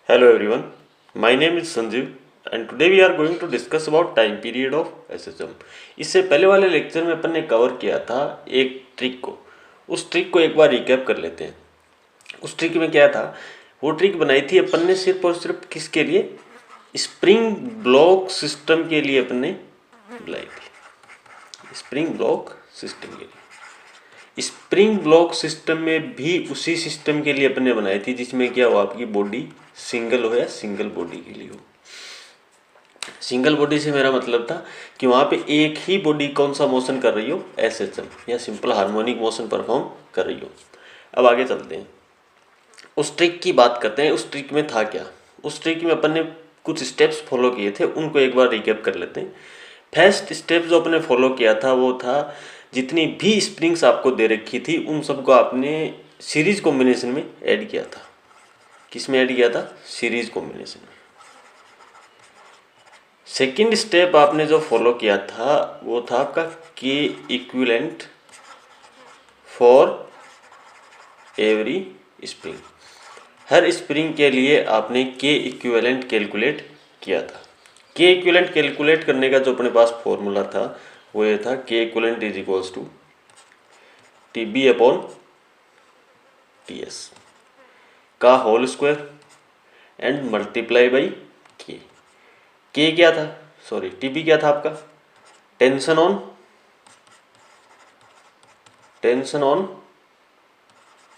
Hello everyone, my name is Sanjeev and today we are going to discuss about time period of SHM। इससे पहले वाले lecture में अपन ने cover किया था एक ट्रिक को। उस ट्रिक को एक बार रिकैप कर लेते हैं। उस ट्रिक में क्या था, वो ट्रिक बनाई थी अपन ने सिर्फ और सिर्फ किसके लिए, स्प्रिंग ब्लॉक सिस्टम के लिए अपन ने बुलाई थी। स्प्रिंग ब्लॉक सिस्टम के लिए, स्प्रिंग ब्लॉक सिस्टम में भी उसी सिस्टम के लिए अपन ने बनाई थी जिसमें क्या हो, आपकी बॉडी सिंगल हो या सिंगल बॉडी के लिए हो। सिंगल बॉडी से मेरा मतलब था कि वहाँ पे एक ही बॉडी कौन सा मोशन कर रही हो, एसएचएम या सिंपल हार्मोनिक मोशन परफॉर्म कर रही हो। अब आगे चलते हैं, उस ट्रिक की बात करते हैं। उस ट्रिक में था क्या, उस ट्रिक में अपन ने कुछ स्टेप्स फॉलो किए थे, उनको एक बार रिकैप कर लेते हैं। फर्स्ट स्टेप जो अपने फॉलो किया था वो था, जितनी भी स्प्रिंग्स आपको दे रखी थी उन सबको आपने सीरीज कॉम्बिनेशन में ऐड किया था। किस में ऐड किया था, सीरीज कॉम्बिनेशन में। सेकंड स्टेप आपने जो फॉलो किया था वो था आपका के equivalent for every spring. Her spring के लिए आपने के इक्विवेलेंट कैलकुलेट किया था। के इक्विवेलेंट कैलकुलेट करने का जो अपने पास फॉर्मूला था वो ये था, K equivalent is equals to T B upon T S का whole square and multiply by K क्या था, सॉरी टीबी क्या था आपका, tension on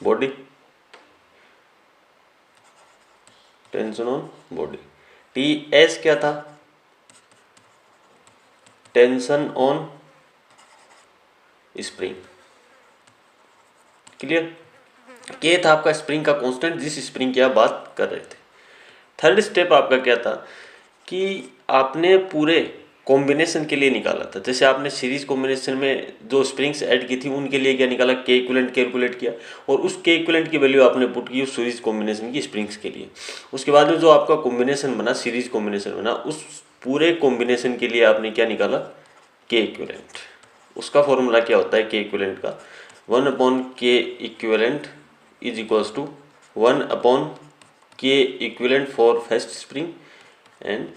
body, tension on body. T S क्या था, टेंशन ऑन स्प्रिंग। क्लियर। के था आपका स्प्रिंग का कांस्टेंट, जिस स्प्रिंग की आप बात कर रहे थे। थर्ड स्टेप आपका क्या था कि आपने पूरे कॉम्बिनेशन के लिए निकाला था। जैसे आपने सीरीज कॉम्बिनेशन में जो स्प्रिंग्स ऐड की थी उनके लिए क्या निकाला, के इक्विवेलेंट कैलकुलेट किया और उस के इक्विवेलेंट की वैल्यू आपने पुट की उस सीरीज कॉम्बिनेशन की स्प्रिंग्स के लिए। उसके बाद में जो आपका कॉम्बिनेशन बना, सीरीज कॉम्बिनेशन बना, उस पूरे कॉम्बिनेशन के लिए आपने क्या निकाला, के इक्विवेलेंट। उसका फॉर्मूला क्या होता है के इक्विवेलेंट का, 1 के इक्विवेलेंट इज इक्वल्स टू 1 के equivalent for first spring and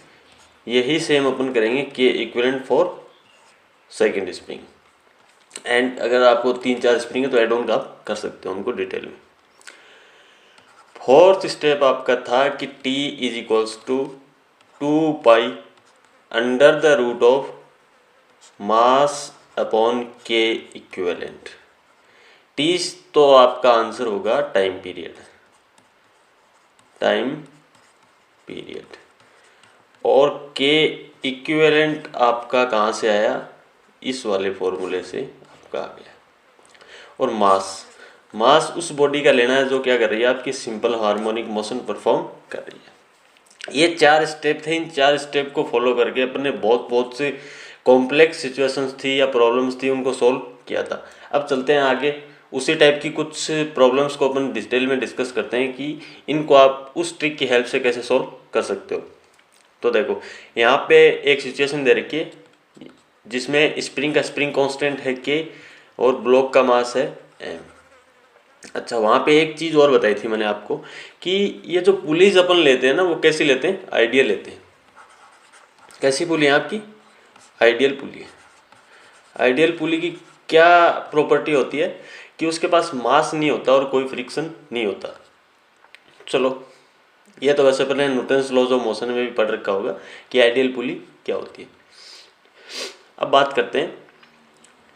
यही सेम अपन करेंगे के equivalent for second spring. And अगर आपको 3-4 स्प्रिंग है तो एड ऑन आप कर सकते हो उनको डिटेल में। फोर्थ स्टेप आपका था कि T is equals to 2 pi under the root of mass upon K equivalent. T तो आपका आंसर होगा टाइम पीरियड, और के इक्विवेलेंट आपका कहाँ से आया, इस वाले फॉर्मूले से आपका आ गया। और मास उस बॉडी का लेना है जो क्या कर रही है, आपकी सिंपल हार्मोनिक मोशन परफॉर्म कर रही है। ये 4 स्टेप थे। इन 4 स्टेप को फॉलो करके अपन ने बहुत से कॉम्प्लेक्स सिचुएशंस थी या प्रॉब्लम्स थी उनको सॉल्व किया था। अब चलते हैं आगे, उसी टाइप की कुछ प्रॉब्लम्स को अपन डिटेल में डिस्कस करते हैं कि इनको आप उस ट्रिक की हेल्प से कैसे सॉल्व कर सकते हो। तो देखो यहाँ पे एक सिचुएशन दे रखी है जिसमें स्प्रिंग का स्प्रिंग कांस्टेंट है के और ब्लॉक का मास है एम। अच्छा, वहाँ पे एक चीज़ और बताई थी मैंने आपको कि ये जो पुलीज अपन लेते हैं ना वो कैसी लेते हैं, आइडियल लेते हैं। कैसी पुली है आपकी, आइडियल पुली है। आइडियल पुली की क्या प्रॉपर्टी होती है कि उसके पास मास नहीं होता और कोई फ्रिक्शन नहीं होता। चलो, ये तो वैसे पहले न्यूटन्स लॉज ऑफ मोशन में भी पढ़ रखा होगा कि आइडियल पुली क्या होती है। अब बात करते हैं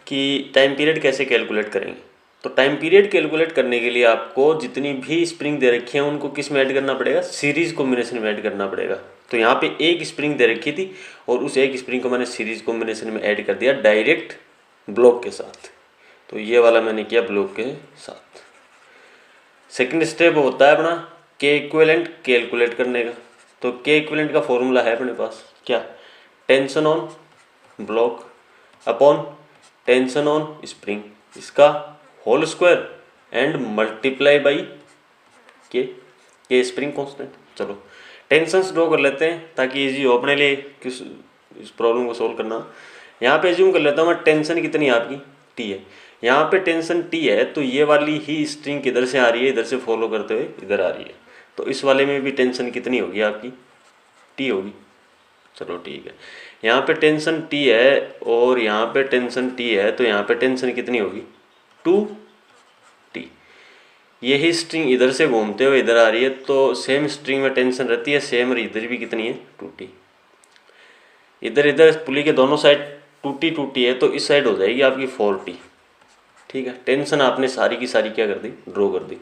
कि टाइम पीरियड कैसे कैलकुलेट करेंगे। तो टाइम पीरियड कैलकुलेट करने के लिए आपको जितनी भी स्प्रिंग दे रखी है उनको किस में ऐड करना पड़ेगा, सीरीज कॉम्बिनेशन में ऐड करना पड़ेगा। तो यहाँ पे एक स्प्रिंग दे रखी थी और उस एक स्प्रिंग को मैंने सीरीज कॉम्बिनेशन में ऐड कर दिया डायरेक्ट ब्लॉक के साथ। तो ये वाला मैंने किया ब्लॉक के साथ। सेकेंड स्टेप होता है अपना के इक्विवेलेंट कैलकुलेट करने का। तो के इक्विवेलेंट का फॉर्मूला है अपने पास क्या, tension on block upon tension on spring, इसका whole square and multiply by K spring constant. चलो टेंशंस ड्रॉ कर लेते हैं ताकि इजी हो अपने लिए किस इस प्रॉब्लम को सोल्व करना। यहाँ पे एज्यूम कर लेता हूँ मैं, टेंशन कितनी है आपकी, टी है। यहाँ पे टेंशन टी है तो ये वाली ही स्ट्रिंग किधर से आ रही है, इधर से फॉलो करते हुए इधर आ रही है। तो इस वाले में भी टेंशन कितनी होगी आपकी, टी होगी। चलो ठीक है, यहाँ पे टेंशन टी है और यहाँ पे टेंशन टी है, तो यहाँ पे टेंशन कितनी होगी, 2T। यही स्ट्रिंग इधर से घूमते हुए इधर आ रही है, तो सेम स्ट्रिंग में टेंशन रहती है सेम, और इधर भी कितनी है, 2T। इधर इधर पुली के दोनों साइड 2T है, तो इस साइड हो जाएगी आपकी 4T। ठीक है, टेंशन आपने सारी की सारी क्या कर दी, ड्रॉ कर दी।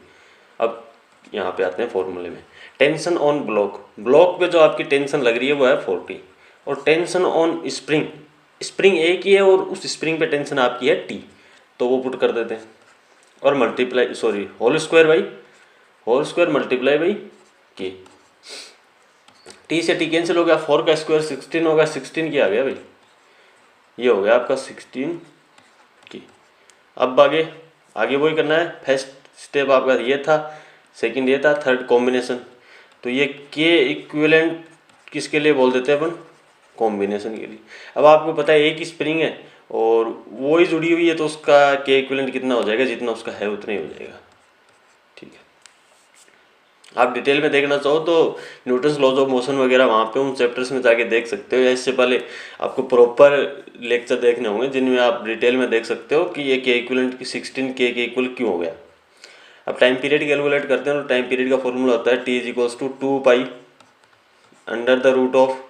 अब यहाँ पे आते हैं फॉर्मूले में। टेंशन ऑन ब्लॉक, ब्लॉक पे जो आपकी टेंशन लग रही है वो है 4T, और टेंशन ऑन स्प्रिंग, स्प्रिंग एक ही है और उस स्प्रिंग पे टेंशन आपकी है T, तो वो पुट कर देते हैं, और multiply sorry whole square multiply by K. T से T कैंसिल हो गया, 4 का स्क्वायर 16 होगा, 16 की आ गया भाई, ये हो गया आपका 16 की। अब आगे वही करना है, फर्स्ट स्टेप आपका ये था, सेकंड ये था, थर्ड कॉम्बिनेशन। तो ये के इक्विवेलेंट किसके लिए बोल देते हैं अपन, कॉम्बिनेशन के लिए। अब आपको पता है एक ही स्प्रिंग है और वो ही जुड़ी हुई है, तो उसका के इक्विवेलेंट कितना हो जाएगा, जितना उसका है उतना ही हो जाएगा। ठीक है, आप डिटेल में देखना चाहो तो न्यूटन्स लॉज ऑफ मोशन वगैरह वहाँ पे उन चैप्टर्स में जाके देख सकते हो, या इससे पहले आपको प्रॉपर लेक्चर देखने होंगे जिनमें आप डिटेल में देख सकते हो कि ये के इक्विवेलेंट की 16 के इक्वल क्यों हो गया। अब टाइम पीरियड कैलकुलेट करते हैं, तो टाइम पीरियड का फॉर्मूला होता है T is 2 pi under the root of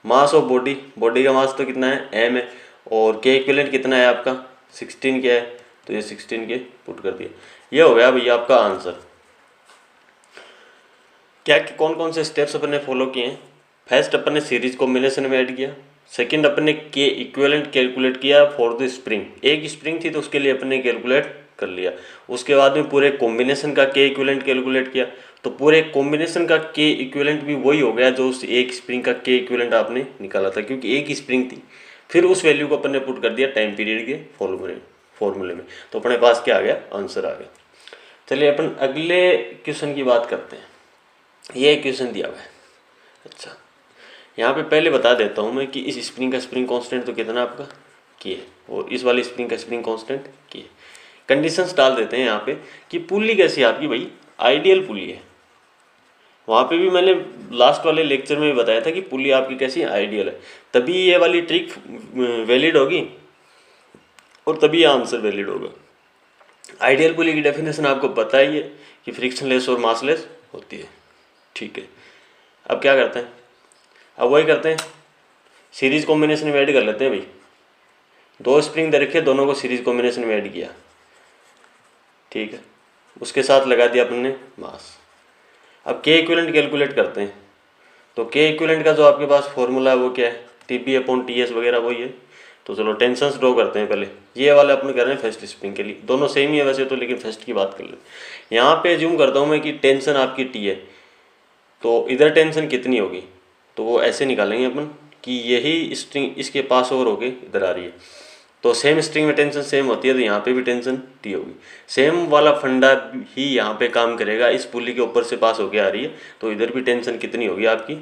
mass of body का मास तो कितना है, m है, और के इक्विवेलेंट कितना है आपका 16 के है, तो ये 16 के पुट कर दिया। ये हो गया भैया आपका आंसर। क्या कौन कौन से स्टेप्स अपन ने फॉलो किए हैं, फर्स्ट अपन ने सीरीज कॉम्बिनेशन में ऐड किया, सेकंड अपन ने के इक्विवेलेंट कैलकुलेट किया फॉर द स्प्रिंग, एक स्प्रिंग थी तो उसके लिए अपन ने कैलकुलेट कर लिया, उसके बाद में पूरे कॉम्बिनेशन का के इक्विवेलेंट कैलकुलेट किया, तो पूरे कॉम्बिनेशन का के इक्विवेलेंट भी वही हो गया जो उस एक स्प्रिंग का के इक्विवेलेंट आपने निकाला था, क्योंकि एक ही स्प्रिंग थी। फिर उस वैल्यू को अपन ने पुट कर दिया टाइम पीरियड के फॉर्मूले में, तो अपने पास क्या आ गया, आंसर आ गया। चलिए अपन अगले क्वेश्चन की बात करते हैं। ये क्वेश्चन दिया हुआ है, अच्छा यहाँ पे पहले बता देता हूँ मैं कि इस स्प्रिंग का स्प्रिंग कांस्टेंट तो कितना आपका के है, और इस वाली स्प्रिंग का स्प्रिंग कांस्टेंट के। कंडीशंस डाल देते हैं यहाँ पे कि पुल्ली कैसी है आपकी, भाई आइडियल पुल्ली है। वहाँ पे भी मैंने लास्ट वाले लेक्चर में भी बताया था कि पुल्ली आपकी कैसी आइडियल है, तभी ये वाली ट्रिक वैलिड होगी और तभी आंसर वैलिड होगा। आइडियल पुल्ली की डेफिनेशन आपको पता ही है कि फ्रिक्शनलेस और मासलेस होती है। ठीक है, अब क्या करते हैं, अब वही करते हैं, सीरीज कॉम्बिनेशन में ऐड कर लेते हैं भाई। दो स्प्रिंग दे रखे, दोनों को सीरीज कॉम्बिनेशन में ऐड किया, ठीक है, उसके साथ लगा दिया अपन ने मास। अब के इक्विवेलेंट कैलकुलेट करते हैं, तो के इक्विवेलेंट का जो आपके पास फॉर्मूला है वो क्या है, TB/TS वगैरह वही है। तो चलो टेंशन्स ड्रॉ करते हैं पहले, ये वाला अपन कर रहे हैं फर्स्ट स्प्रिंग के लिए, दोनों सेम ही है वैसे तो, लेकिन फर्स्ट की बात कर लेते हैं। यहाँ पे ज्यूम करता हूँ मैं कि टेंशन आपकी T है, तो इधर टेंशन कितनी होगी, तो वो ऐसे निकालेंगे अपन कि यही स्ट्रिंग इसके पास ओवर होके इधर आ रही है, तो सेम स्ट्रिंग में टेंशन सेम होती है, तो यहाँ पे भी टेंशन T होगी। सेम वाला फंडा ही यहाँ पे काम करेगा, इस पुल्ली के ऊपर से पास होके आ रही है, तो इधर भी टेंशन कितनी होगी आपकी,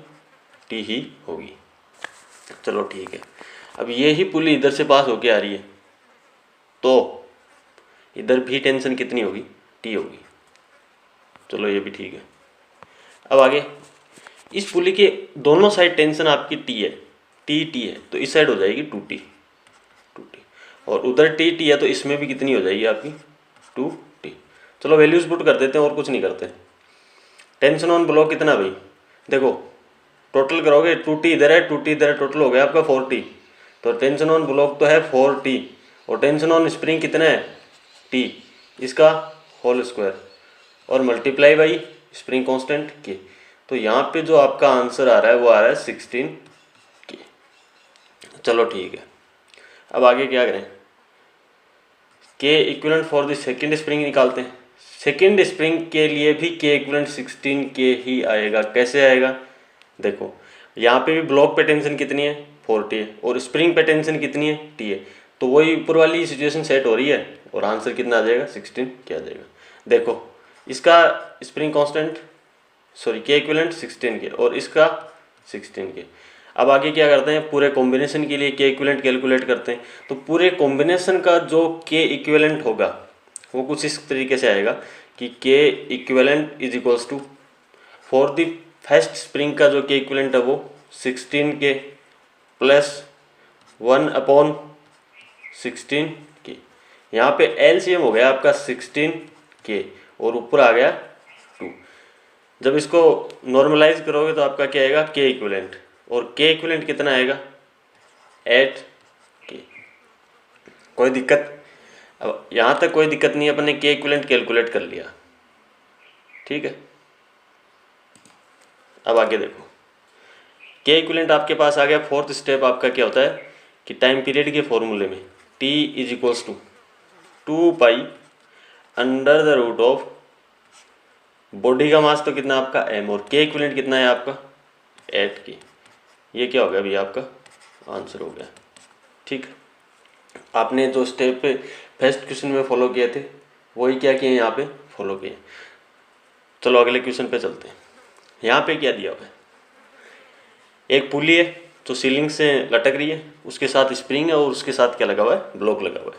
T ही होगी। चलो ठीक है, अब ये ही पुल्ली इधर से पास होके आ रही है, तो इधर भी टेंशन कितनी होगी, T होगी। चलो ये भी ठीक है। अब आगे, इस पुल्ली के दोनों साइड टेंशन आपकी T है, T है, तो इस साइड हो जाएगी 2T, और उधर T है, तो इसमें भी कितनी हो जाएगी आपकी 2T। चलो वैल्यूज पुट कर देते हैं और कुछ नहीं करते। टेंशन ऑन ब्लॉक कितना भाई, देखो टोटल करोगे 2T इधर है 2T इधर है, टोटल हो गया आपका 4T, तो टेंशन ऑन ब्लॉक तो है 4T, और टेंशन ऑन स्प्रिंग कितना है T, इसका होल स्क्वायर और multiply by spring constant K. तो यहाँ पे जो आपका आंसर आ रहा है वो आ रहा है 16 के। चलो ठीक है, अब आगे क्या करें, के equivalent for the second spring निकालते हैं। सेकेंड स्प्रिंग के लिए भी के इक्विवेलेंट 16 के ही आएगा। कैसे आएगा, देखो यहाँ पे भी ब्लॉक पे टेंशन कितनी है 4T है, और स्प्रिंग पे टेंशन कितनी है T है, तो वही ऊपर वाली सिचुएशन सेट हो रही है, और आंसर कितना आ जाएगा 16 क्या आ जाएगा। देखो इसका स्प्रिंग कांस्टेंट सॉरी के इक्विवेलेंट 16 के और इसका 16 के। अब आगे क्या करते हैं, पूरे कॉम्बिनेशन के लिए के इक्विवेलेंट कैलकुलेट करते हैं। तो पूरे कॉम्बिनेशन का जो के इक्विवेलेंट होगा वो कुछ इस तरीके से आएगा कि K equivalent is equals to, for the first spring का जो के इक्विवेलेंट है वो 16 के प्लस 1/16 के। यहाँ पे एलसीएम हो गया आपका 16 के और ऊपर आ गया 2। जब इसको नॉर्मलाइज करोगे तो आपका क्या आएगा के इक्विवेलेंट, और के इक्विवेलेंट कितना आएगा 8 के। कोई दिक्कत? अब यहाँ तक कोई दिक्कत नहीं है, अपन ने के इक्विवेलेंट कैलकुलेट कर लिया, ठीक है। अब आगे देखो, के इक्विवेलेंट आपके पास आ गया। फोर्थ स्टेप आपका क्या होता है कि टाइम पीरियड के फॉर्मूले में t is equals to 2 pi under the root of body का मास तो कितना आपका m, और के इक्विवेलेंट कितना है आपका 8 के। ये क्या हो गया भैया आपका आंसर हो गया, ठीक। आपने जो स्टेप पे फर्स्ट क्वेश्चन में फॉलो किए थे वही क्या किए यहाँ पे फॉलो किए। चलो अगले क्वेश्चन पे चलते हैं। यहाँ पे क्या दिया हुआ है, एक पुली है जो सीलिंग से लटक रही है, उसके साथ स्प्रिंग है और उसके साथ क्या लगा हुआ है ब्लॉक लगा हुआ है।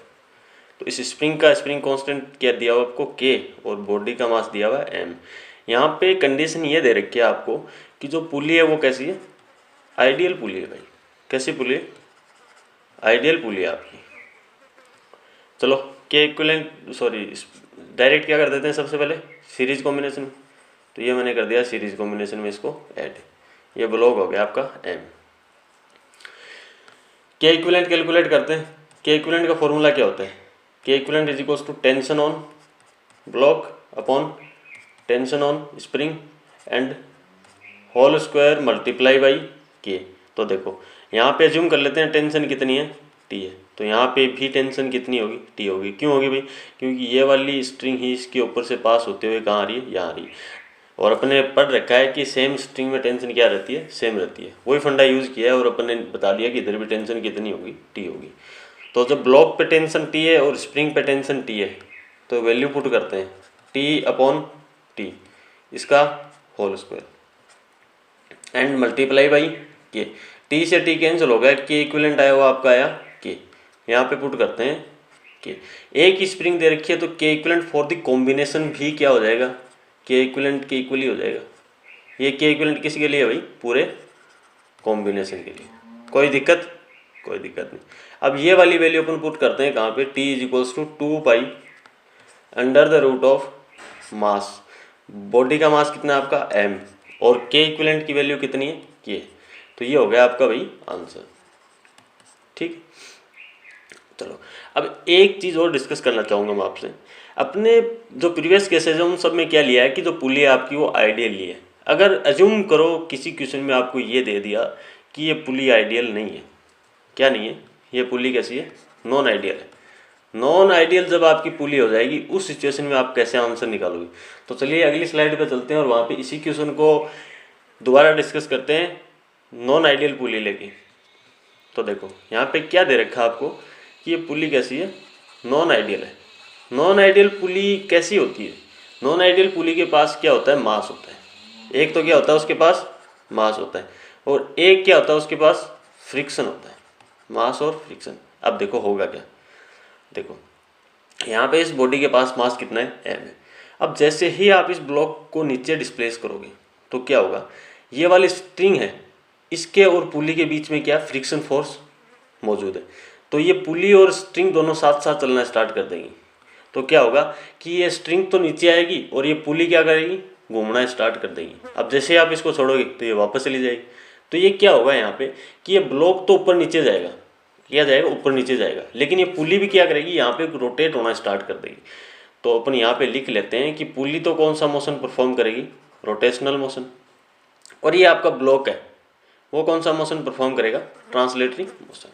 तो इस स्प्रिंग का स्प्रिंग कांस्टेंट क्या दिया हुआ है आपको के, और बॉडी का मास दिया हुआ है m। यहाँ पे कंडीशन ये दे रखी है आपको कि जो पुली है वो कैसी है, आइडियल पुली है भाई। कैसी पुली है, आइडियल पुली है आपकी। चलो के इक्विवेलेंट डायरेक्ट क्या कर देते हैं सबसे पहले सीरीज कॉम्बिनेशन में, तो ये मैंने कर दिया सीरीज कॉम्बिनेशन में इसको ऐड। ये ब्लॉक हो गया आपका m। के इक्विवेलेंट कैलकुलेट करते हैं। के इक्विवेलेंट का फॉर्मूला क्या होता है, K equivalent is equals to tension on block upon tension on spring and whole square multiply by K. तो देखो यहाँ पे अज्यूम कर लेते हैं टेंशन कितनी है टी है, तो यहाँ पे भी टेंशन कितनी होगी टी होगी। क्यों होगी भाई, क्योंकि ये वाली स्ट्रिंग ही इसके ऊपर से पास होते हुए कहाँ आ रही है, यहाँ आ रही है। और अपने पढ़ रखा है कि सेम स्ट्रिंग में टेंशन क्या रहती है, सेम रहती है। वही फंडा यूज़ किया है और अपन ने बता दिया कि इधर भी टेंशन कितनी होगी टी होगी। तो जब ब्लॉक पे टेंशन टी है और स्प्रिंग पे टेंशन टी है तो वैल्यू पुट करते हैं टी अपॉन टी इसका whole square and multiply by K. T से टी कैंसिल हो गया, के इक्विवेलेंट आया हुआ आपका आया के। यहाँ पे पुट करते हैं के। एक ही स्प्रिंग दे रखी है तो के इक्विवेलेंट फॉर द कॉम्बिनेशन भी क्या हो जाएगा, के इक्विवेलेंट के इक्वली हो जाएगा। ये के इक्विवेलेंट किसके लिए है भाई, पूरे कॉम्बिनेशन के लिए। कोई दिक्कत, कोई दिक्कत नहीं। अब ये वाली वैल्यू अपन पुट करते हैं कहाँ पे, T is equals to 2 pi under the root of mass. Body का मास कितना है आपका m, और के इक्विवेलेंट की वैल्यू कितनी है के। तो ये हो गया आपका भाई आंसर, ठीक। चलो अब एक चीज़ और डिस्कस करना चाहूँगा मैं आपसे। अपने जो प्रीवियस केसेज है उन सब में क्या लिया है कि जो पुली है आपकी वो आइडियल ली है। अगर अज्यूम करो किसी क्वेश्चन में आपको ये दे दिया कि ये पुली आइडियल नहीं है, क्या नहीं है, ये पुली कैसी है, नॉन आइडियल है। नॉन आइडियल जब आपकी पुली हो जाएगी उस सिचुएशन में आप कैसे आंसर निकालोगे। तो चलिए अगली स्लाइड पर चलते हैं और वहाँ पर इसी क्वेश्चन को दोबारा डिस्कस करते हैं नॉन आइडियल पुली लेके। तो देखो यहाँ पे क्या दे रखा है आपको कि ये पुली कैसी है, नॉन आइडियल है। नॉन आइडियल पुली कैसी होती है, नॉन आइडियल पुली के पास क्या होता है, मास होता है। एक तो क्या होता है उसके पास मास होता है, और एक क्या होता है उसके पास फ्रिक्शन होता है, मास और फ्रिक्शन। अब देखो होगा क्या, देखो यहाँ पे इस बॉडी के पास मास कितना है, m है। अब जैसे ही आप इस ब्लॉक को नीचे डिस्प्लेस करोगे तो क्या होगा, ये वाली स्ट्रिंग है इसके और पुली के बीच में क्या फ्रिक्शन फोर्स मौजूद है। तो ये पुली और स्ट्रिंग दोनों साथ साथ चलना स्टार्ट कर देंगी। तो क्या होगा कि ये स्ट्रिंग तो नीचे आएगी और ये पुली क्या करेगी, घूमना स्टार्ट कर देगी। अब जैसे ही आप इसको छोड़ोगे तो ये वापस चली जाएगी। तो ये क्या होगा यहाँ पे कि ये ब्लॉक तो ऊपर नीचे जाएगा, क्या जाएगा ऊपर नीचे जाएगा, लेकिन ये पुली भी क्या करेगी, यहाँ पे रोटेट होना स्टार्ट कर देगी। तो अपन यहाँ पे लिख लेते हैं कि पुली तो कौन सा मोशन परफॉर्म करेगी, रोटेशनल मोशन। और ये आपका ब्लॉक है वो कौन सा मोशन परफॉर्म करेगा, ट्रांसलेटरी मोशन।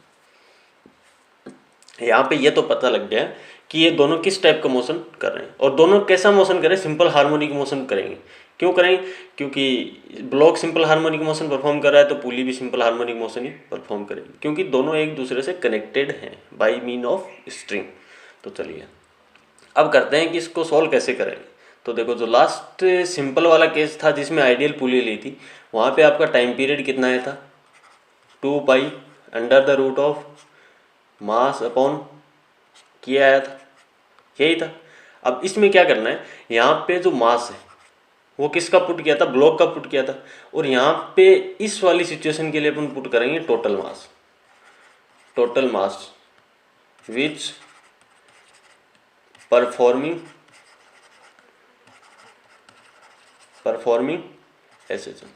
यहाँ पे ये तो पता लग गया कि ये दोनों किस टाइप का मोशन कर रहे हैं, और दोनों कैसा मोशन करें, सिंपल हार्मोनिक मोशन करेंगे। क्यों करेंगे, क्योंकि block simple harmonic motion perform कर रहा है तो पुली भी सिंपल हार्मोनिक मोशन ही परफॉर्म करेगी, क्योंकि दोनों एक दूसरे से कनेक्टेड हैं बाय मीन ऑफ स्ट्रिंग। तो चलिए अब करते हैं कि इसको सॉल्व कैसे करेंगे। तो देखो जो लास्ट सिंपल वाला केस था जिसमें आइडियल पुली ली थी, वहाँ पे आपका टाइम पीरियड कितना आया था, 2 pi under the root of mass upon किया आया था, यही था। अब इसमें क्या करना है, यहाँ पे जो मास है वो किसका पुट किया था, ब्लॉक का पुट किया था। और यहाँ पे इस वाली सिचुएशन के लिए अपन पुट करेंगे टोटल मास, टोटल मास विच परफॉर्मिंग एसएचएम।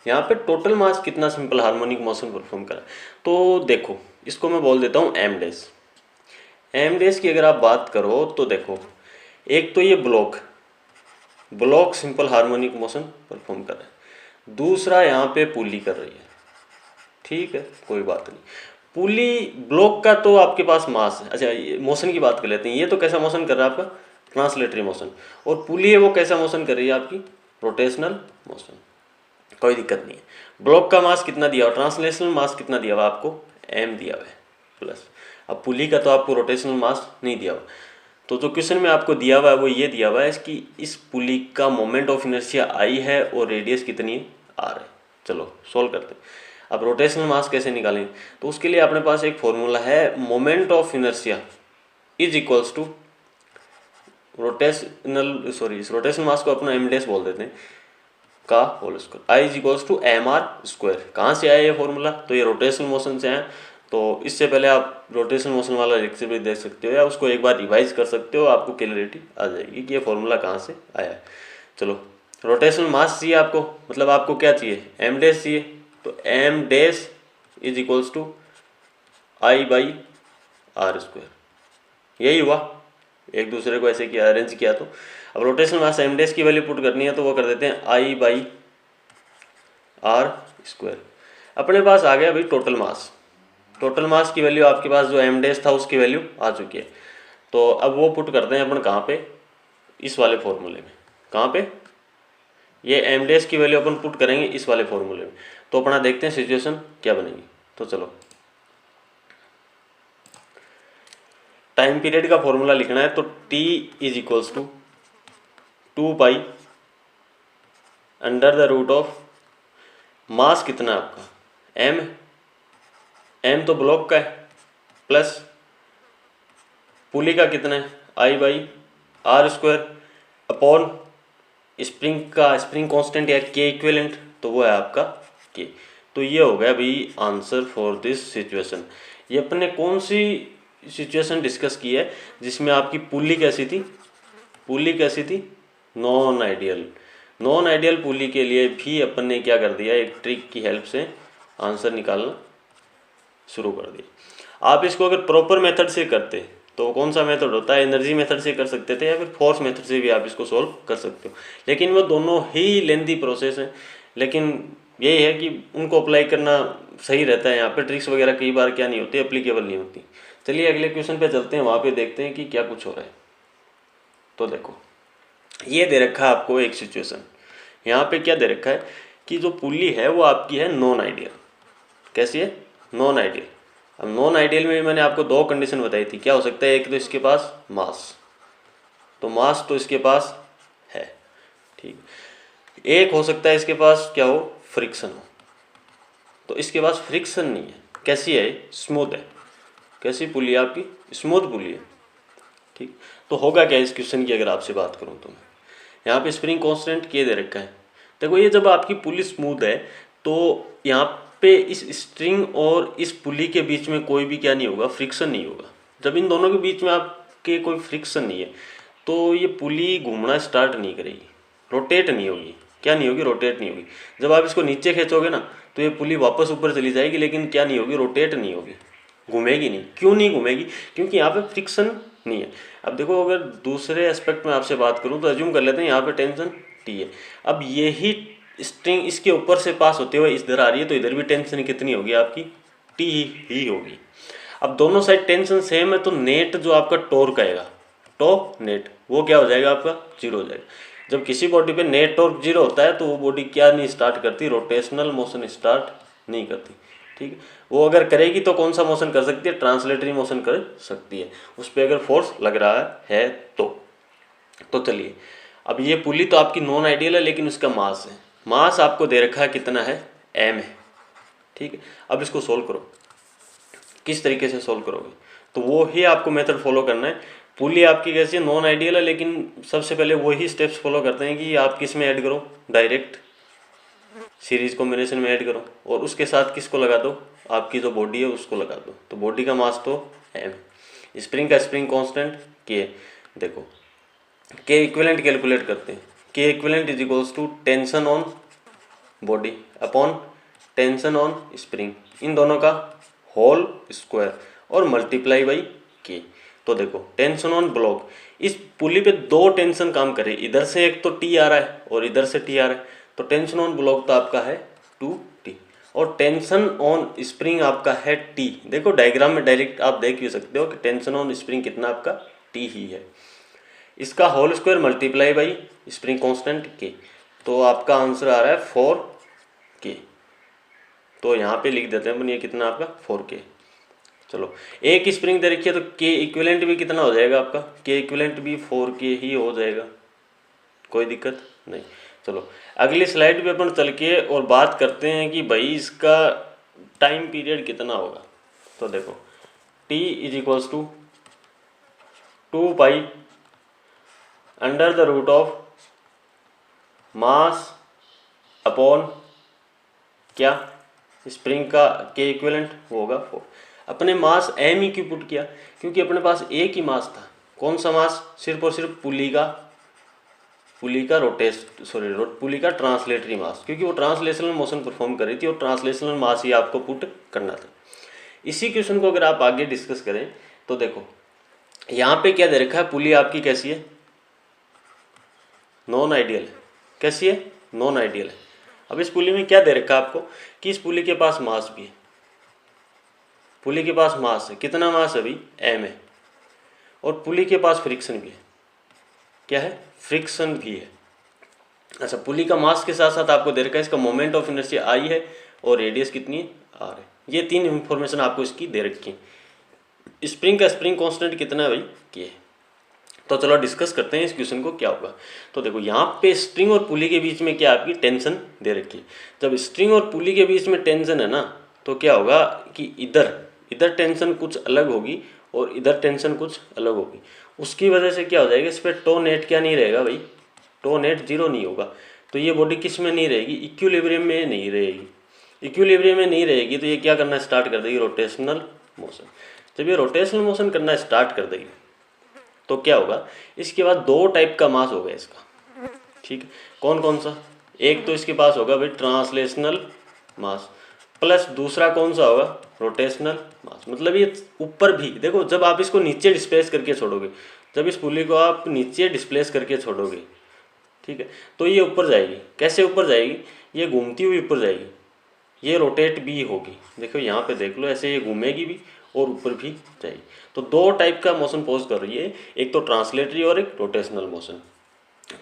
यहाँ पे टोटल मास कितना सिंपल हार्मोनिक मोशन परफॉर्म करा। तो देखो इसको मैं बोल देता हूँ एम डैश। एम डैश की अगर आप बात करो तो देखो, एक तो ये block simple harmonic motion perform कर रहा है, दूसरा यहाँ पे पुली कर रही है, ठीक है कोई बात नहीं। पुली ब्लॉक का तो आपके पास मास है। अच्छा मोशन की बात कर लेते हैं, ये तो कैसा मोशन कर रहा है आपका, ट्रांसलेटरी मोशन। और पुली है वो कैसा मोशन कर रही है आपकी, रोटेशनल मोशन। कोई दिक्कत नहीं है। ब्लॉक का मास कितना दिया हुआ, ट्रांसलेशनल मास कितना दिया हुआ आपको, एम दिया हुआ है प्लस। अब पुली का तो आपको रोटेशनल मास नहीं दिया हुआ। तो जो क्वेश्चन में आपको दिया हुआ है वो ये दिया हुआ है कि इस पुली का मोमेंट ऑफ इनर्शिया आई है और रेडियस कितनी है, आर है। चलो सोल्व करते हैं। अब रोटेशनल मास कैसे निकालेंगे, तो उसके लिए अपने पास एक फॉर्मूला है, moment of inertia is equals to rotational mass को अपना एम डैश बोल देते हैं का whole square, I is equals to M R square. कहाँ से आया ये फॉर्मूला, तो ये रोटेशनल मोशन से आया। तो इससे पहले आप रोटेशनल मोशन वाला लेक्चर भी देख सकते हो या उसको एक बार रिवाइज कर सकते हो, आपको क्लियरिटी आ जाएगी कि ये फॉर्मूला कहाँ से आया है। चलो रोटेशनल मास चाहिए आपको, मतलब आपको क्या चाहिए, एम डैश चाहिए। तो M dash is equals to I by R square. यही हुआ, एक दूसरे को ऐसे किया अरेंज किया। तो अब रोटेशनल मास एम डैश की वैल्यू पुट करनी है तो वो कर देते हैं आई बाई आर स्क्वायर। अपने पास आ गया भाई टोटल मास। टोटल मास की वैल्यू आपके पास जो एम डैश था उसकी वैल्यू आ चुकी है। तो अब वो पुट करते हैं अपन कहाँ पे, इस वाले फॉर्मूले में। कहाँ पे, ये एम डैश की वैल्यू अपन पुट करेंगे इस वाले फॉर्मूले में। तो अपना देखते हैं सिचुएशन क्या बनेगी। तो चलो टाइम पीरियड का फॉर्मूला लिखना है, तो t is equals to 2 pi under the root of mass कितना है आपका, m तो ब्लॉक का है, प्लस पुली का कितना है, I by R square, upon spring का स्प्रिंग कांस्टेंट या के इक्विवेलेंट, तो वो है आपका के। तो ये हो गया भाई आंसर फॉर दिस सिचुएशन। ये अपने कौन सी सिचुएशन डिस्कस की है जिसमें आपकी पुली कैसी थी, पुली कैसी थी, नॉन आइडियल। नॉन आइडियल पुली के लिए भी अपन ने क्या कर दिया, एक ट्रिक की हेल्प से आंसर निकालना शुरू कर दिया। आप इसको अगर प्रॉपर मेथड से करते तो कौन सा मेथड होता है, एनर्जी मेथड से कर सकते थे या फिर फोर्स मेथड से भी आप इसको सॉल्व कर सकते हो, लेकिन वो दोनों ही लेंथी प्रोसेस हैं। लेकिन यही है कि उनको अप्लाई करना सही रहता है। यहाँ पे ट्रिक्स वगैरह कई बार क्या नहीं होती, एप्लीकेबल नहीं होती। चलिए अगले क्वेश्चन पे चलते हैं, वहाँ पे देखते हैं कि क्या कुछ हो रहा है। तो देखो ये दे रखा है आपको एक सिचुएशन, यहाँ पे क्या दे रखा है कि जो पुली है वो आपकी है नॉन आइडियल। कैसी है, नॉन आइडियल। अब नॉन आइडियल में मैंने आपको दो कंडीशन बताई थी, क्या हो सकता है, एक तो इसके पास मास, तो मास तो इसके पास है, ठीक। एक हो सकता है इसके पास क्या हो, फ्रिक्शन हो, तो इसके पास फ्रिक्शन नहीं है। कैसी है, स्मूथ है। कैसी पुली है आपकी, स्मूथ पुली है, ठीक। तो होगा क्या इस क्वेश्चन की अगर आपसे बात करूं तो, यहाँ पे स्प्रिंग कांस्टेंट के दे रखा है। देखो ये जब आपकी पुली स्मूथ है तो यहाँ पे इस स्ट्रिंग और इस पुली के बीच में कोई भी क्या नहीं होगा, फ्रिक्शन नहीं होगा। जब इन दोनों के बीच में आपके कोई फ्रिक्शन नहीं है तो ये पुली घूमना स्टार्ट नहीं करेगी, रोटेट नहीं होगी। क्या नहीं होगी, रोटेट नहीं होगी। जब आप इसको नीचे खींचोगे ना तो ये पुली वापस ऊपर चली जाएगी, लेकिन क्या नहीं होगी, रोटेट नहीं होगी, घूमेगी नहीं। क्यों नहीं घूमेगी, क्योंकि यहाँ पे फ्रिक्शन नहीं है। अब देखो अगर दूसरे एस्पेक्ट में आपसे बात करूँ तो अज्यूम कर लेते हैं यहाँ पे टेंशन टी है। अब यही स्ट्रिंग इसके ऊपर से पास होते हुए इधर आ रही है तो इधर भी टेंशन कितनी होगी आपकी, टी ही होगी। अब दोनों साइड टेंशन सेम है तो नेट जो आपका टॉर्क आएगा, टॉ नेट, वो क्या हो जाएगा आपका, जीरो हो जाएगा। जब किसी बॉडी पे नेट टॉर्क जीरो होता है तो वो बॉडी क्या नहीं स्टार्ट करती, रोटेशनल मोशन स्टार्ट नहीं करती, ठीक है। वो अगर करेगी तो कौन सा मोशन कर सकती है, ट्रांसलेटरी मोशन कर सकती है, उस पर अगर फोर्स लग रहा है तो चलिए अब ये पुली तो आपकी नॉन आइडियल है लेकिन उसका मास है, मास आपको दे रखा है कितना है, एम है, ठीक है। अब इसको सोल्व करो, किस तरीके से सोल्व करोगे, तो वो ही आपको मेथड फॉलो करना है। पुली आपकी कैसी है, नॉन आइडियल है, लेकिन सबसे पहले वही स्टेप्स फॉलो करते हैं कि आप किस में ऐड करो, डायरेक्ट सीरीज कॉम्बिनेशन में ऐड करो, और उसके साथ किसको लगा दो, आपकी जो बॉडी है उसको लगा दो। तो बॉडी का मास तो एम, स्प्रिंग का स्प्रिंग कांस्टेंट के। देखो के इक्विवेलेंट कैलकुलेट करते हैं, K equivalent is equals to tension on body upon tension on spring, इन दोनों का होल स्क्वायर और मल्टीप्लाई बाई के। तो देखो टेंशन ऑन ब्लॉक, इस पुली पे दो टेंशन काम करे, इधर से एक तो टी आ रहा है और इधर से टी आ रहा है, तो टेंशन ऑन ब्लॉक तो आपका है 2T, और टेंशन ऑन स्प्रिंग आपका है T। देखो डायग्राम में डायरेक्ट आप देख भी सकते हो कि टेंशन ऑन स्प्रिंग कितना आपका T ही है, इसका whole square multiply by spring constant K, तो आपका आंसर आ रहा है 4K। तो यहाँ पे लिख देते हैं अपन, ये कितना आपका 4K। चलो एक स्प्रिंग दे रखी है तो के इक्विवेलेंट भी कितना हो जाएगा आपका, के इक्विवेलेंट भी 4K ही हो जाएगा, कोई दिक्कत नहीं। चलो अगली स्लाइड पे अपन चल के और बात करते हैं कि भाई इसका टाइम पीरियड कितना होगा। तो देखो T is equals to 2 pi under the root of mass upon क्या, स्प्रिंग का के इक्विवेलेंट होगा 4। अपने मास एम ही क्यों पुट किया, क्योंकि अपने पास एक ही मास था, कौन सा मास, सिर्फ और सिर्फ पुली का पुली का ट्रांसलेटरी मास, क्योंकि वो ट्रांसलेशनल मोशन परफॉर्म कर रही थी और ट्रांसलेशनल मास ही आपको पुट करना था। इसी क्वेश्चन को अगर आप आगे डिस्कस करें तो देखो यहाँ पे क्या दे रखा है, पुली आपकी कैसी है, नॉन आइडियल है। कैसी है, नॉन आइडियल है। अब इस पुली में क्या दे रखा है आपको कि इस पुली के पास मास भी है, पुली के पास मास है, कितना मास है अभी, m है, और पुली के पास फ्रिक्शन भी है, क्या है, फ्रिक्शन भी है। अच्छा पुली का मास के साथ साथ आपको दे रखा है इसका मोमेंट ऑफ इनर्शिया I है और रेडियस कितनी है, R है। ये तीन इंफॉर्मेशन आपको इसकी दे रखी है। स्प्रिंग का स्प्रिंग कांस्टेंट कितना है भाई, K है। तो चलो डिस्कस करते हैं इस क्वेश्चन को क्या होगा। तो देखो यहाँ पे स्ट्रिंग और पुली के बीच में क्या आपकी टेंशन दे रखी है। जब स्ट्रिंग और पुली के बीच में टेंशन है ना, तो क्या होगा कि इधर टेंशन कुछ अलग होगी और इधर टेंशन कुछ अलग होगी। उसकी वजह से क्या हो जाएगा, इस पर टो नेट क्या नहीं रहेगा भाई, टो नेट जीरो नहीं होगा। तो ये बॉडी किस में नहीं रहेगी, इक्विलिब्रियम में नहीं रहेगी। इक्विलिब्रियम में नहीं रहेगी तो ये क्या करना स्टार्ट कर देगी, रोटेशनल मोशन। जब ये रोटेशनल मोशन करना स्टार्ट कर देगी तो क्या होगा, इसके बाद दो टाइप का मास होगा इसका, ठीक है। कौन कौन सा, एक तो इसके पास होगा भाई ट्रांसलेशनल मास, प्लस दूसरा कौन सा होगा, रोटेशनल मास। मतलब ये ऊपर भी देखो, जब आप इसको नीचे डिस्प्लेस करके छोड़ोगे, जब इस पुली को आप नीचे डिस्प्लेस करके छोड़ोगे, ठीक है, तो ये ऊपर जाएगी। कैसे ऊपर जाएगी, ये घूमती हुई ऊपर जाएगी, ये रोटेट भी होगी। देखो यहाँ पे देख लो, ऐसे ये घूमेगी भी और ऊपर भी जाएगी। तो दो टाइप का मोशन पोज कर रही है, एक तो ट्रांसलेटरी और एक रोटेशनल मोशन।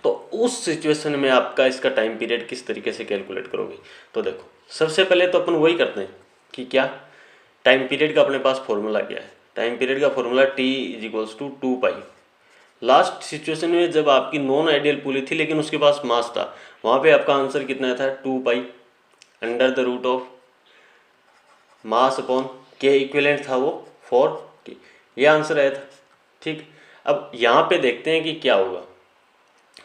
तो उस सिचुएशन में आपका इसका टाइम पीरियड किस तरीके से कैलकुलेट करोगे। तो देखो सबसे पहले तो अपन वही करते हैं कि क्या, टाइम पीरियड का अपने पास फॉर्मूला क्या है, टाइम पीरियड का formula T is equals to 2 pi. Last situation में जब आपकी नॉन आइडियल पुली थी लेकिन उसके पास मास था, वहाँ पे आपका आंसर कितना था, 2 pi under the root of mass upon K equivalent था वो 4K, ये आंसर आया था, ठीक। अब यहाँ पे देखते हैं कि क्या होगा।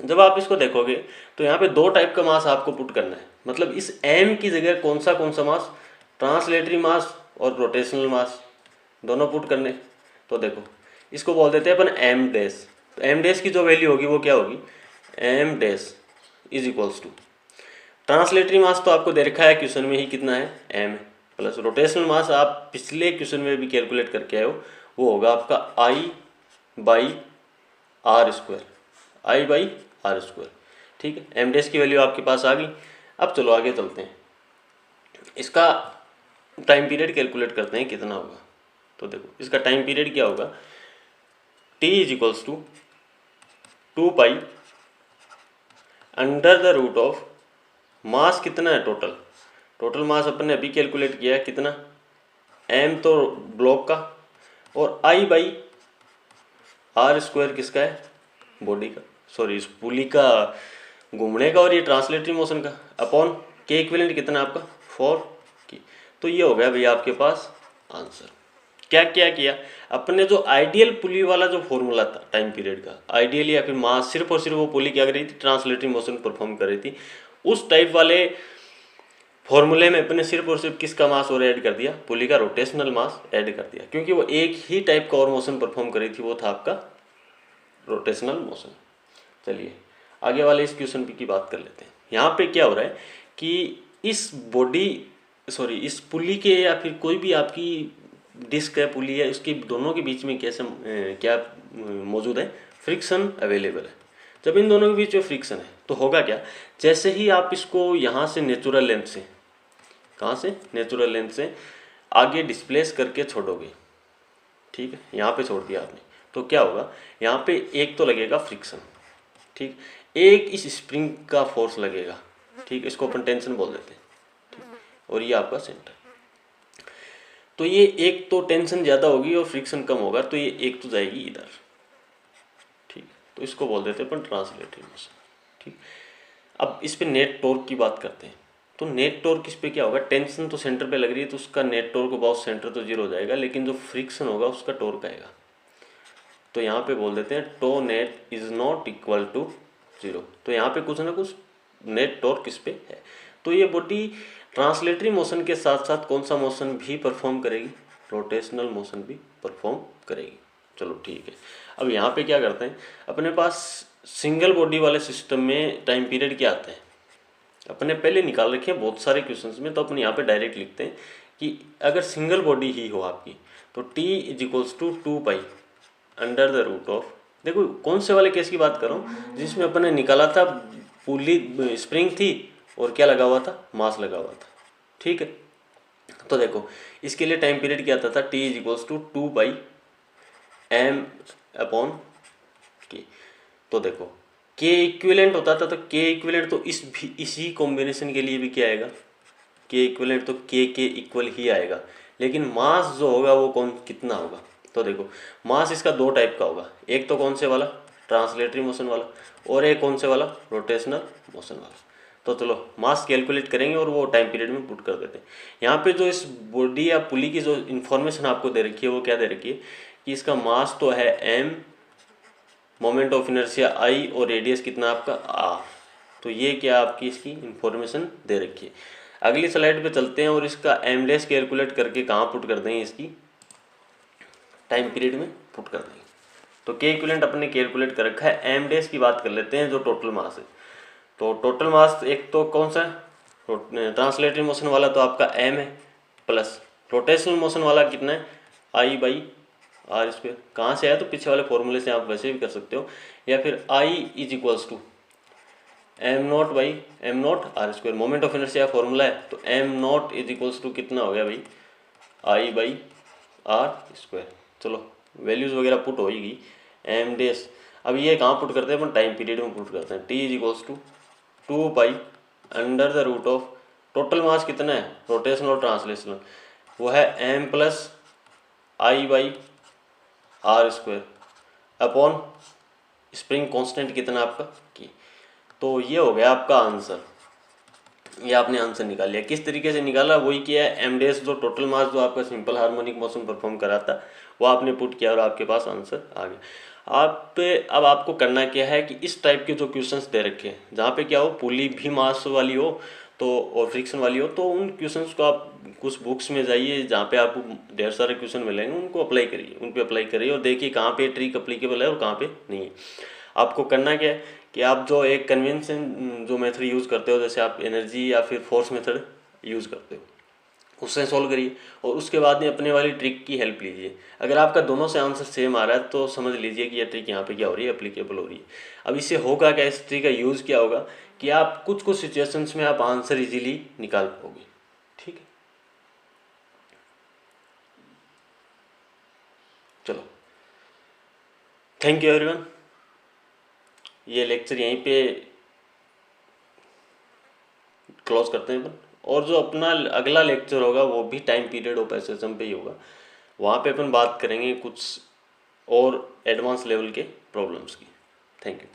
जब आप इसको देखोगे तो यहाँ पे दो टाइप का मास आपको पुट करना है, मतलब इस m की जगह कौन सा मास, ट्रांसलेटरी मास और रोटेशनल मास दोनों पुट करने। तो देखो इसको बोल देते हैं अपन m डैश। तो m डैश की जो वैल्यू होगी वो क्या होगी, m dash is equals to translatory mass तो आपको दे रखा है क्वेश्चन में ही कितना है, m, प्लस रोटेशनल मास आप पिछले क्वेश्चन में भी कैलकुलेट करके आए हो, वो होगा आपका I/r², ठीक है। एम डैश की वैल्यू आपके पास आ गई। अब चलो आगे चलते हैं, इसका टाइम पीरियड कैलकुलेट करते हैं कितना होगा। तो देखो इसका टाइम पीरियड क्या होगा, T is equals to 2 pi under the root of mass कितना है, टोटल मास अपन ने अभी कैलकुलेट किया है कितना, m तो ब्लॉक का और I/r² किसका है, बॉडी का, सॉरी इस पुली का घूमने का और ये ट्रांसलेटरी मोशन का, अपॉन के इक्विवेलेंट कितना है आपका 4K। तो ये हो गया भैया आपके पास आंसर। क्या क्या किया, अपने जो आइडियल पुली वाला जो फॉर्मूला था टाइम पीरियड का, आइडियल या फिर मास, सिर्फ और सिर्फ वो पुली क्या कर रही थी, ट्रांसलेटरी मोशन परफॉर्म कर रही थी, उस टाइप वाले फॉर्मूले में अपने सिर्फ और सिर्फ किसका मास और ऐड कर दिया, पुली का रोटेशनल मास ऐड कर दिया, क्योंकि वो एक ही टाइप का और मोशन परफॉर्म कर रही थी, वो था आपका रोटेशनल मोशन। चलिए आगे वाले इस क्वेश्चन की बात कर लेते हैं। यहाँ पे क्या हो रहा है कि इस इस पुली के या फिर कोई भी आपकी डिस्क है, पुली है, उसके दोनों के बीच में कैसे क्या मौजूद है, फ्रिक्शन अवेलेबल है। जब इन दोनों के बीच में फ्रिक्शन है तो होगा क्या, जैसे ही आप इसको यहाँ से नेचुरल लेंथ से, कहाँ से, नेचुरल लेंथ से आगे डिस्प्लेस करके छोड़ोगे, ठीक है, यहाँ पे छोड़ दिया आपने, तो क्या होगा, यहाँ पे एक तो लगेगा फ्रिक्शन, ठीक, एक इस स्प्रिंग का फोर्स लगेगा, ठीक, इसको अपन टेंशन बोल देते हैं, ठीक, और ये आपका सेंटर। तो ये एक तो टेंशन ज़्यादा होगी और फ्रिक्शन कम होगा, तो ये एक तो जाएगी इधर, ठीक, तो इसको बोल देते हैं अपन ट्रांसलेटरी मोशन, ठीक। अब इस पे नेट टॉर्क की बात करते हैं। तो नेट टॉर्क इस पे क्या होगा, टेंशन तो सेंटर पे लग रही है तो उसका नेट टॉर्क अबाउट सेंटर तो जीरो हो जाएगा, लेकिन जो फ्रिक्शन होगा उसका टॉर्क आएगा। तो यहाँ पे बोल देते हैं tau net is not equal to zero. तो यहाँ पे कुछ ना कुछ नेट टॉर्क इस पे है। तो ये बॉडी ट्रांसलेटरी मोशन के साथ साथ कौन सा मोशन भी परफॉर्म करेगी, रोटेशनल मोशन भी परफॉर्म करेगी। चलो ठीक है। अब यहाँ पे क्या करते हैं, अपने पास सिंगल बॉडी वाले सिस्टम में टाइम पीरियड क्या आता है, अपने पहले निकाल रखे हैं बहुत सारे क्वेश्चंस में, तो अपन यहाँ पे डायरेक्ट लिखते हैं कि अगर सिंगल बॉडी ही हो आपकी तो t is equals to 2 pi under the root of, देखो कौन से वाले केस की बात कर रहा हूँ, जिसमें अपन ने निकाला था पुली स्प्रिंग थी और क्या लगा हुआ था, मास लगा हुआ था, ठीक है। तो देखो इसके लिए टाइम पीरियड क्या आता था, t is equals to 2 pi m upon k। तो देखो k इक्विवेलेंट होता था, तो k इक्विवेलेंट तो इसी कॉम्बिनेशन के लिए भी क्या आएगा, k इक्विवेलेंट तो k के इक्वल ही आएगा, लेकिन मास जो होगा वो कितना होगा। तो देखो मास इसका दो टाइप का होगा, एक तो कौन से वाला, ट्रांसलेटरी मोशन वाला, और एक कौन से वाला, रोटेशनल मोशन वाला। तो चलो मास कैलकुलेट करेंगे और वो टाइम पीरियड में पुट कर देते हैं। यहाँ पे जो इस बॉडी या पुली की जो इन्फॉर्मेशन आपको दे रखी है वो क्या दे रखी है कि इसका मास तो है m, moment of inertia I और रेडियस कितना आपका r। तो ये क्या आपकी इसकी इन्फॉर्मेशन दे रखी है। अगली स्लाइड पे चलते हैं और इसका m डैश कैलकुलेट करके कहाँ पुट कर देंगे, इसकी टाइम पीरियड में पुट कर देंगे। तो k इक्विवेलेंट अपने कैलकुलेट कर रखा है, m डैश की बात कर लेते हैं जो टोटल मास है। तो टोटल मास एक तो कौन सा है, ट्रांसलेटरी मोशन वाला तो आपका m है, प्लस रोटेशनल मोशन वाला कितना है, I बाई आर स्क्वायर। कहाँ से आया, तो पीछे वाले फॉर्मूले से आप वैसे भी कर सकते हो, या फिर I is equals to m naught by m naught R square. Moment of inertia formula है, तो m naught is equals to कितना हो गया भाई, I बाई आर स्क्वायर। चलो वैल्यूज़ वगैरह पुट होगी, m डैश। अब ये कहाँ पुट करते हैं अपन, टाइम पीरियड में पुट करते हैं। t is equals to 2 pi under the root of, total mass कितना है, रोटेशनल और ट्रांसलेशनल, वो है m plus I by R square upon spring constant कितना आपका की। तो ये हो गया आपका आंसर, ये आपने आंसर निकाल लिया। किस तरीके से निकाला, वही किया है, m डैश जो टोटल मास जो आपका सिंपल हार्मोनिक मोशन परफॉर्म करा था वो आपने पुट किया और आपके पास आंसर आ गया। अब आपको करना क्या है कि इस टाइप के जो क्वेश्चंस दे रखे हैं जहाँ पे क्या हो, पुली भी मास वाली हो तो और फ्रिक्शन वाली हो, तो उन क्वेश्चंस को आप कुछ बुक्स में जाइए जहाँ पे आपको ढेर सारे क्वेश्चन मिलेंगे, उनको अप्लाई करिए, उन पे अप्लाई करिए और देखिए कहाँ पे ट्रिक अप्लीकेबल है और कहाँ पे नहीं है। आपको करना क्या है कि आप जो एक कन्वेंशन जो मेथड यूज़ करते हो, जैसे आप एनर्जी या फिर फोर्स मेथड यूज़ करते हो, उससे सॉल्व करिए और उसके बाद में अपने वाली ट्रिक की हेल्प लीजिए। अगर आपका दोनों से आंसर सेम आ रहा है तो समझ लीजिए कि यह ट्रिक यहाँ पे क्या हो रही है, एप्लीकेबल हो रही है। अब इससे होगा क्या, इस ट्रिक का यूज़ क्या होगा कि आप कुछ कुछ सिचुएशंस में आप आंसर इजीली निकाल पाओगे, ठीक है। चलो थैंक यू एवरीवन, ये लेक्चर यहीं पे क्लोज करते हैं अपन। और जो अपना अगला लेक्चर होगा वो भी टाइम पीरियड ऑफ एसएसएम पे ही होगा, वहाँ पे अपन बात करेंगे कुछ और एडवांस लेवल के प्रॉब्लम्स की। Thank you.